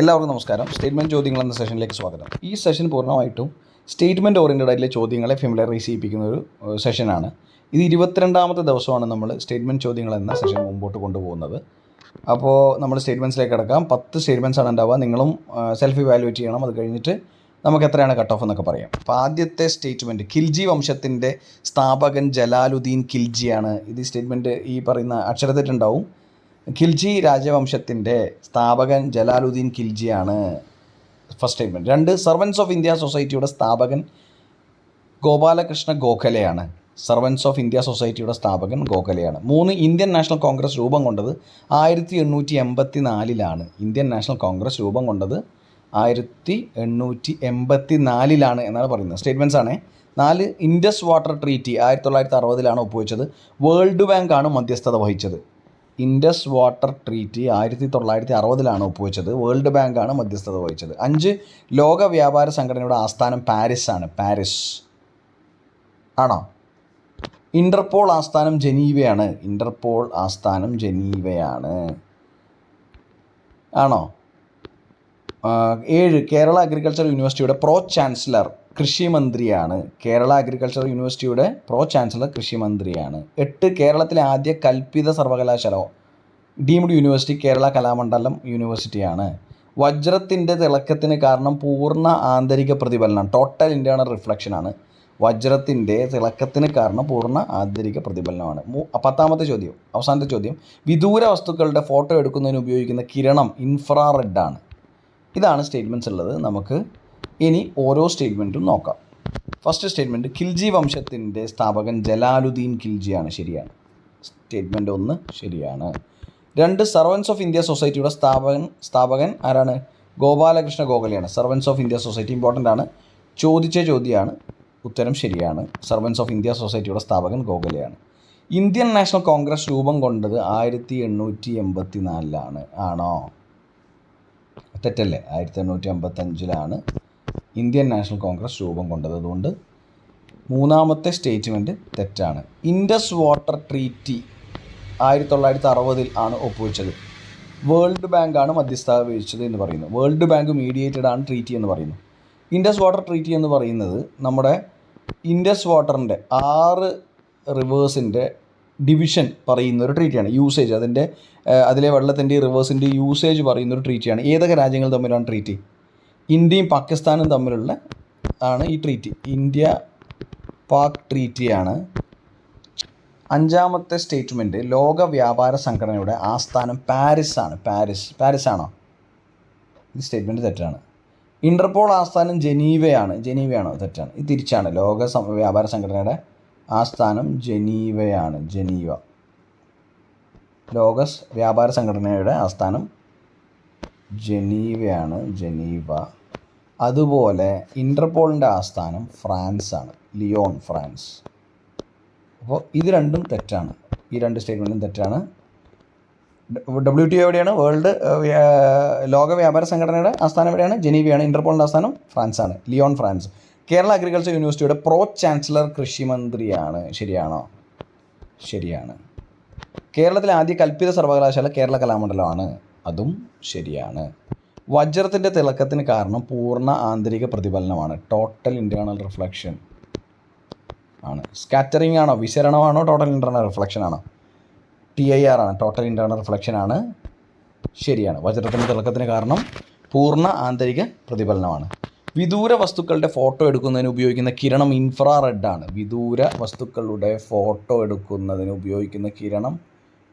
എല്ലാവർക്കും നമസ്കാരം. സ്റ്റേറ്റ്മെൻറ്റ് ചോദ്യങ്ങൾ എന്ന സെഷനിലേക്ക് സ്വാഗതം. ഈ സെഷൻ പൂർണ്ണമായിട്ടും സ്റ്റേറ്റ്മെൻറ്റ് ഓറിയൻറ്റഡ് ആയിട്ടുള്ള ചോദ്യങ്ങളെ ഫെമിലറൈസ് ചെയ്യിപ്പിക്കുന്ന ഒരു സെഷനാണ്. ഇത് 22ാമത്തെ ദിവസമാണ് നമ്മൾ സ്റ്റേറ്റ്മെൻറ്റ് ചോദ്യങ്ങൾ എന്ന സെഷൻ മുമ്പോട്ട് കൊണ്ടുപോകുന്നത്. അപ്പോൾ നമ്മൾ സ്റ്റേറ്റ്മെൻറ്റ്സിലേക്ക് കിടക്കാം. 10 സ്റ്റേറ്റ്മെൻറ്റ്സ് ആണ് ഉണ്ടാവുക. നിങ്ങളും സെൽഫ് ഇവാലുവേറ്റ് ചെയ്യണം. അത് കഴിഞ്ഞിട്ട് നമുക്ക് എത്രയാണ് കട്ട് ഓഫ് എന്നൊക്കെ പറയാം. അപ്പോൾ ആദ്യത്തെ സ്റ്റേറ്റ്മെൻറ്റ്, ഖിൽജി വംശത്തിൻ്റെ സ്ഥാപകൻ ജലാലുദ്ദീൻ ഖിൽജിയാണ്. ഇത് സ്റ്റേറ്റ്മെൻറ്റ് ഈ പറയുന്ന അക്ഷരത്തെറ്റുണ്ടാവും. ഖിൽജി രാജവംശത്തിൻ്റെ സ്ഥാപകൻ ജലാലുദ്ദീൻ ഖിൽജിയാണ് first statement. 2, servants of India സൊസൈറ്റിയുടെ സ്ഥാപകൻ ഗോപാലകൃഷ്ണ ഗോഖലെയാണ്. സർവൻസ് ഓഫ് ഇന്ത്യ സൊസൈറ്റിയുടെ സ്ഥാപകൻ ഗോഖലെയാണ്. 3, ഇന്ത്യൻ നാഷണൽ കോൺഗ്രസ് രൂപം കൊണ്ടത് 1884 ഇന്ത്യൻ നാഷണൽ കോൺഗ്രസ് രൂപം കൊണ്ടത് 1884 എന്നാണ് പറയുന്നത്. സ്റ്റേറ്റ്മെൻറ്റ്സ് ആണ്. 4, ഇൻഡസ് വാട്ടർ ട്രീറ്റി 1960 ഒപ്പുവെച്ചത്. വേൾഡ് ബാങ്കാണ് മധ്യസ്ഥത വഹിച്ചത്. ഇൻഡസ് വാട്ടർ ട്രീറ്റി 1960 ഒപ്പുവെച്ചത്. വേൾഡ് ബാങ്കാണ് മധ്യസ്ഥത വഹിച്ചത്. 5, ലോക വ്യാപാര സംഘടനയുടെ ആസ്ഥാനം പാരീസാണ്. പാരീസ് ആണോ? ഇൻ്റർപോൾ ആസ്ഥാനം ജനീവയാണ്. ഇൻ്റർപോൾ ആസ്ഥാനം ജനീവയാണ് ആണോ? 7, കേരള അഗ്രികൾച്ചർ യൂണിവേഴ്സിറ്റിയുടെ പ്രോ ചാൻസലർ കൃഷിമന്ത്രിയാണ്. കേരള അഗ്രികൾച്ചർ യൂണിവേഴ്സിറ്റിയുടെ പ്രോ ചാൻസലർ കൃഷിമന്ത്രിയാണ്. 8, കേരളത്തിലെ ആദ്യ കൽപ്പിത സർവകലാശാല ഡീംഡ് യൂണിവേഴ്സിറ്റി കേരള കലാമണ്ഡലം യൂണിവേഴ്സിറ്റിയാണ്. വജ്രത്തിൻ്റെ തിളക്കത്തിന് കാരണം പൂർണ്ണ ആന്തരിക പ്രതിഫലനം, ടോട്ടൽ ഇൻറ്റേർണൽ റിഫ്ലക്ഷനാണ്. വജ്രത്തിൻ്റെ തിളക്കത്തിന് കാരണം പൂർണ്ണ ആന്തരിക പ്രതിഫലനമാണ്. 10ാമത്തെ ചോദ്യം, അവസാനത്തെ ചോദ്യം, വിദൂര വസ്തുക്കളുടെ ഫോട്ടോ എടുക്കുന്നതിന് ഉപയോഗിക്കുന്ന കിരണം ഇൻഫ്രാറെഡാണ്. ഇതാണ് സ്റ്റേറ്റ്മെൻറ്റ്സ് ഉള്ളത്. നമുക്ക് ഇനി ഓരോ സ്റ്റേറ്റ്മെൻറ്റും നോക്കാം. ഫസ്റ്റ് സ്റ്റേറ്റ്മെൻറ്റ്, ഖിൽജി വംശത്തിൻ്റെ സ്ഥാപകൻ ജലാലുദ്ദീൻ ഖിൽജിയാണ്. ശരിയാണ്. സ്റ്റേറ്റ്മെൻറ്റ് 1 ശരിയാണ്. 2, സർവൻസ് ഓഫ് ഇന്ത്യ സൊസൈറ്റിയുടെ സ്ഥാപകൻ ആരാണ്? ഗോപാലകൃഷ്ണ ഗോഖലെയാണ്. Servants of India society important ആണ്. ചോദിച്ച ചോദ്യമാണ്. ഉത്തരം ശരിയാണ്. സർവൻസ് ഓഫ് ഇന്ത്യ സൊസൈറ്റിയുടെ സ്ഥാപകൻ ഗോഖലെയാണ്. ഇന്ത്യൻ നാഷണൽ കോൺഗ്രസ് രൂപം കൊണ്ടത് 1884 ആണോ? തെറ്റല്ലേ? 1855 ഇന്ത്യൻ നാഷണൽ കോൺഗ്രസ് രൂപം കൊണ്ടത്. അതുകൊണ്ട് 3ാമത്തെ സ്റ്റേറ്റ്മെൻറ്റ് തെറ്റാണ്. ഇൻഡസ് വാട്ടർ ട്രീറ്റി 1960 ഒപ്പുവെച്ചത്. വേൾഡ് ബാങ്കാണ് മധ്യസ്ഥത വഹിച്ചത് എന്ന് പറയുന്നു. വേൾഡ് ബാങ്ക് മീഡിയേറ്റഡ് ആണ് ട്രീറ്റി എന്ന് പറയുന്നു. ഇൻഡസ് വാട്ടർ ട്രീറ്റി എന്ന് പറയുന്നത് നമ്മുടെ ഇൻഡസ് വാട്ടറിൻ്റെ 6 റിവേഴ്സിൻ്റെ ഡിവിഷൻ പറയുന്നൊരു ട്രീറ്റിയാണ്. യൂസേജ് അതിലെ വെള്ളത്തിൻ്റെ റിവേഴ്സിൻ്റെ യൂസേജ് പറയുന്നൊരു ട്രീറ്റിയാണ്. ഏതൊക്കെ രാജ്യങ്ങൾ തമ്മിലാണ് ട്രീറ്റി? ഇന്ത്യയും പാകിസ്ഥാനും തമ്മിലുള്ള ആണ് ഈ ട്രീറ്റി. ഇന്ത്യ പാക് ട്രീറ്റിയാണ്. 5ാമത്തെ സ്റ്റേറ്റ്മെൻറ്റ്, ലോക വ്യാപാര സംഘടനയുടെ ആസ്ഥാനം പാരീസാണ്. പാരീസ് ആണോ? ഈ സ്റ്റേറ്റ്മെൻറ്റ് തെറ്റാണ്. ഇൻ്റർപോൾ ആസ്ഥാനം ജനീവയാണോ? തെറ്റാണ്. ഇത് തിരിച്ചാണ്. ലോക വ്യാപാര സംഘടനയുടെ ആസ്ഥാനം ജനീവയാണ്. ലോക വ്യാപാര സംഘടനയുടെ ആസ്ഥാനം ജനീവ. അതുപോലെ ഇൻ്റർപോളിൻ്റെ ആസ്ഥാനം ഫ്രാൻസാണ്. Lyon, France. അപ്പോൾ ഇത് രണ്ടും തെറ്റാണ്. ഈ 2 സ്റ്റേറ്റ്മെൻറ്റും തെറ്റാണ്. WTO എവിടെയാണ്? ലോക വ്യാപാര സംഘടനയുടെ ആസ്ഥാനം എവിടെയാണ്? ജനീവയാണ്. ഇൻ്റർപോളിൻ്റെ ആസ്ഥാനം ഫ്രാൻസാണ്. Lyon, France. കേരള അഗ്രികൾച്ചർ യൂണിവേഴ്സിറ്റിയുടെ പ്രോ ചാൻസലർ കൃഷിമന്ത്രിയാണ്. ശരിയാണോ? ശരിയാണ്. കേരളത്തിലെ ആദ്യ കൽപ്പിത സർവകലാശാല കേരള കലാമണ്ഡലമാണ്. അതും ശരിയാണ്. വജ്രത്തിൻ്റെ തിളക്കത്തിന് കാരണം പൂർണ്ണ ആന്തരിക പ്രതിഫലനമാണ്. ടോട്ടൽ ഇൻറ്റേർണൽ റിഫ്ലക്ഷൻ ആണ്. സ്കാറ്ററിംഗ് ആണോ? വിസരണമാണോ? ടോട്ടൽ ഇൻറ്റേർണൽ റിഫ്ലക്ഷൻ ആണോ? TIR ആണ്. ടോട്ടൽ ഇൻറ്റേർണൽ റിഫ്ലക്ഷൻ ആണ്. ശരിയാണ്. വജ്രത്തിൻ്റെ തിളക്കത്തിന് കാരണം പൂർണ്ണ ആന്തരിക പ്രതിഫലനമാണ്. വിദൂര വസ്തുക്കളുടെ ഫോട്ടോ എടുക്കുന്നതിന് ഉപയോഗിക്കുന്ന കിരണം ഇൻഫ്രാറെഡ് ആണ്. വിദൂര വസ്തുക്കളുടെ ഫോട്ടോ എടുക്കുന്നതിന് ഉപയോഗിക്കുന്ന കിരണം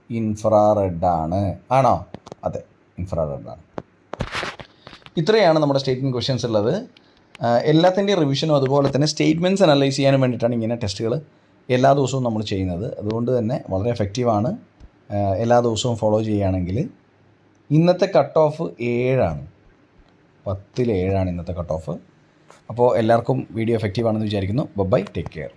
ഇൻഫ്രാറെഡ് ആണ്. ആണോ? അതെ, ഇൻഫ്രാറെഡ് ആണ്. ഇത്രയാണ് നമ്മുടെ സ്റ്റേറ്റ്മെൻറ്റ് ക്വസ്റ്റ്യൻസ് ഉള്ളത്. എല്ലാത്തിൻ്റെയും റിവിഷനും അതുപോലെ തന്നെ സ്റ്റേറ്റ്മെൻറ്റ്സ് അനലൈസ് ചെയ്യാനും വേണ്ടിയിട്ടാണ് ഇങ്ങനെ ടെസ്റ്റുകൾ എല്ലാ ദിവസവും നമ്മൾ ചെയ്യുന്നത്. അതുകൊണ്ട് തന്നെ വളരെ എഫക്റ്റീവാണ്. എല്ലാ ദിവസവും ഫോളോ ചെയ്യുകയാണെങ്കിൽ. ഇന്നത്തെ കട്ട് ഓഫ് 7 10ൽ 7 ഇന്നത്തെ കട്ട് ഓഫ്. അപ്പോൾ എല്ലാവർക്കും വീഡിയോ എഫക്റ്റീവ് ആണെന്ന് വിചാരിക്കുന്നു. Bye, take care.